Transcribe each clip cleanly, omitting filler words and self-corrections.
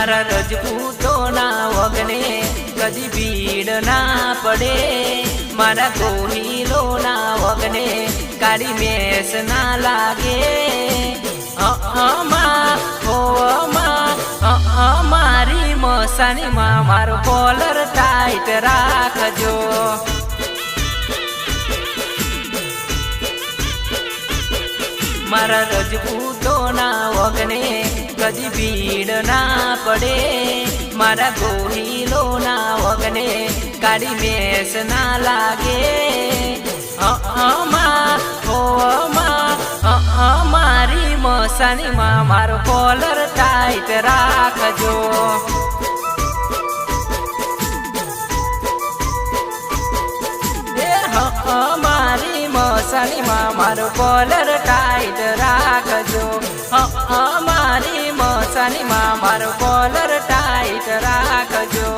मारा रजपूतोना वगने कदी भीड़ ना पड़े। मारा गोहिलोना वगने काली मेस ना लागे। मारी मसानी मा मारो कॉलर टाइट राखजो। मारा रजपूतोना वगने कदी भीड़ ना पड़े। मारा गोहिलोना वगने काली मेस ना लागे। मारी मसानी मा मारो कॉलर टाइट राखजो। मारी मसानी मा मारो कॉलर टाइट राखजो। मारी मसानी मा मारो कॉलर टाइट राखजो।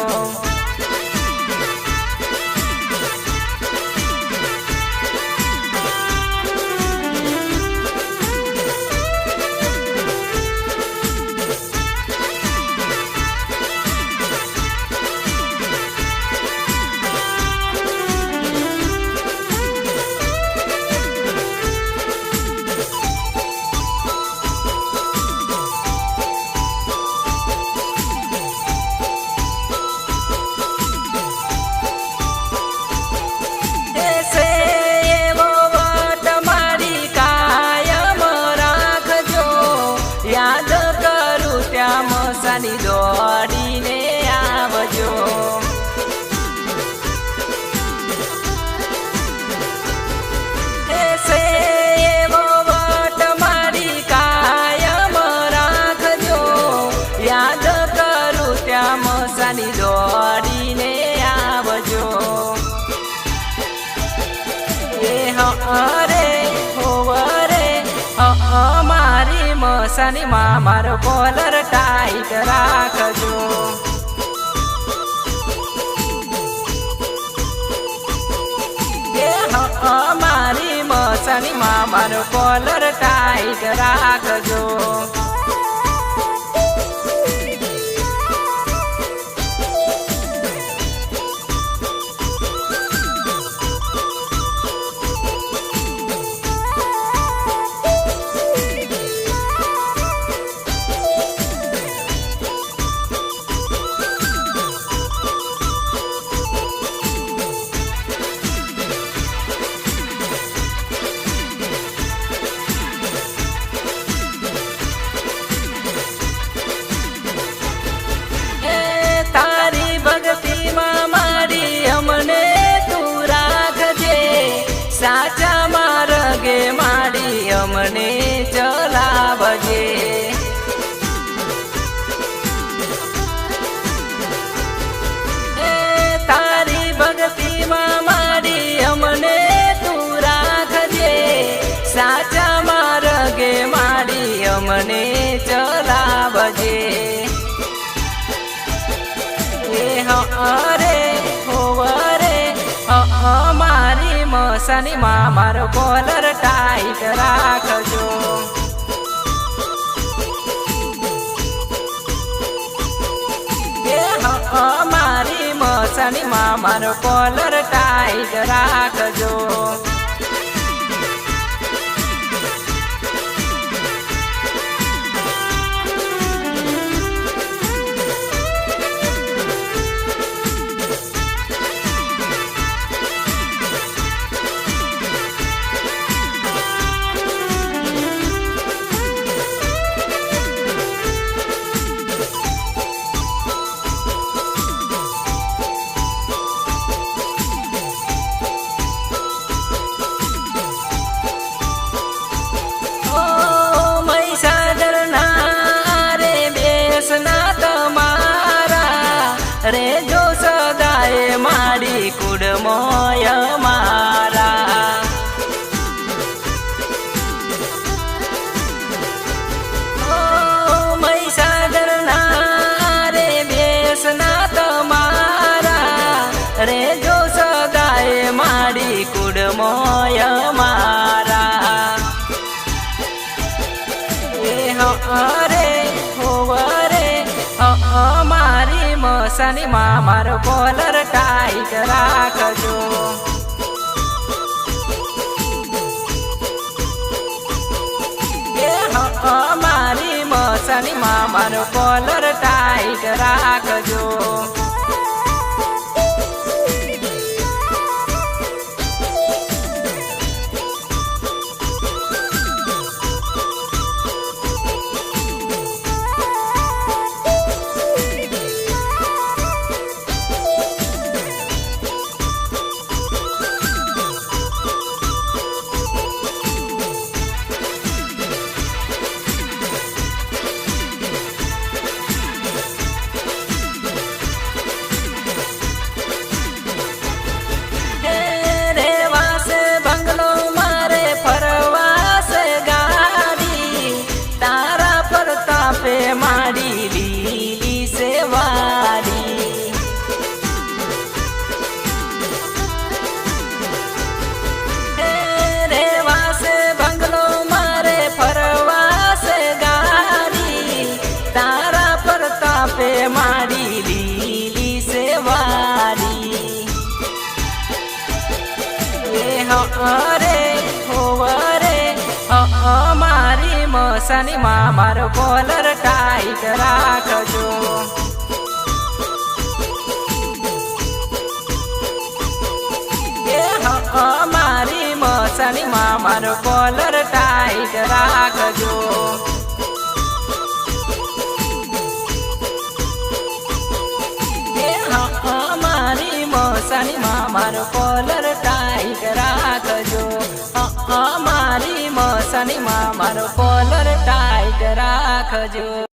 याद करूँ त्या मसानी दौड़ीने आवजो। ऐसे वो वट मारी कायम राखजो। याद करूँ त्या मसानी दौड़ीने आवजो। ये हरे होवरे मारी मसानी मा मारो कॉलर टाइट राखजो। मारी मसानी मा मारो कॉलर टाइट राखजो। साचा मार्गे माड़ी अमने चलावजे। तारी भक्ति मां माड़ी अमने तू राखजे। साचा मार्गे माड़ी अमने चलावजे। हरे होवरे मारी मसानी मा मारो कॉलर टाइट राखजो। मारी मसानी मा मारो कॉलर टाइट राखजो। रे जो सदाए माड़ी कुड़मोय मारा। ओ मैसादर ना रे बेसना तमारा। रे जो सदाए माड़ी कुड़मोय मारा। ए हरे होवरे મસાનીમાં મારો કોલર ટાઈટ રાખજો. મારી મસાનીમાં મારો કોલર ટાઈટ રાખજો. મારી લીલી સેવારી રેવાસે બંગલો મારે ફરવાસે ગાડી તારા પ્રતાપે મારી લીલી સેવારી. હરે હોવરે મારી મસાનીમાં મારો કોલર ટાઈટ રાખજો. મારી મસાનીમાં મારો કોલર ટાઈટ રાખજો. મારી મસાનીમાં મારો કોલર ટાઈટ રાખજો. મારી મસાનીમાં મારો કોલર ટાઈટ રાખજો.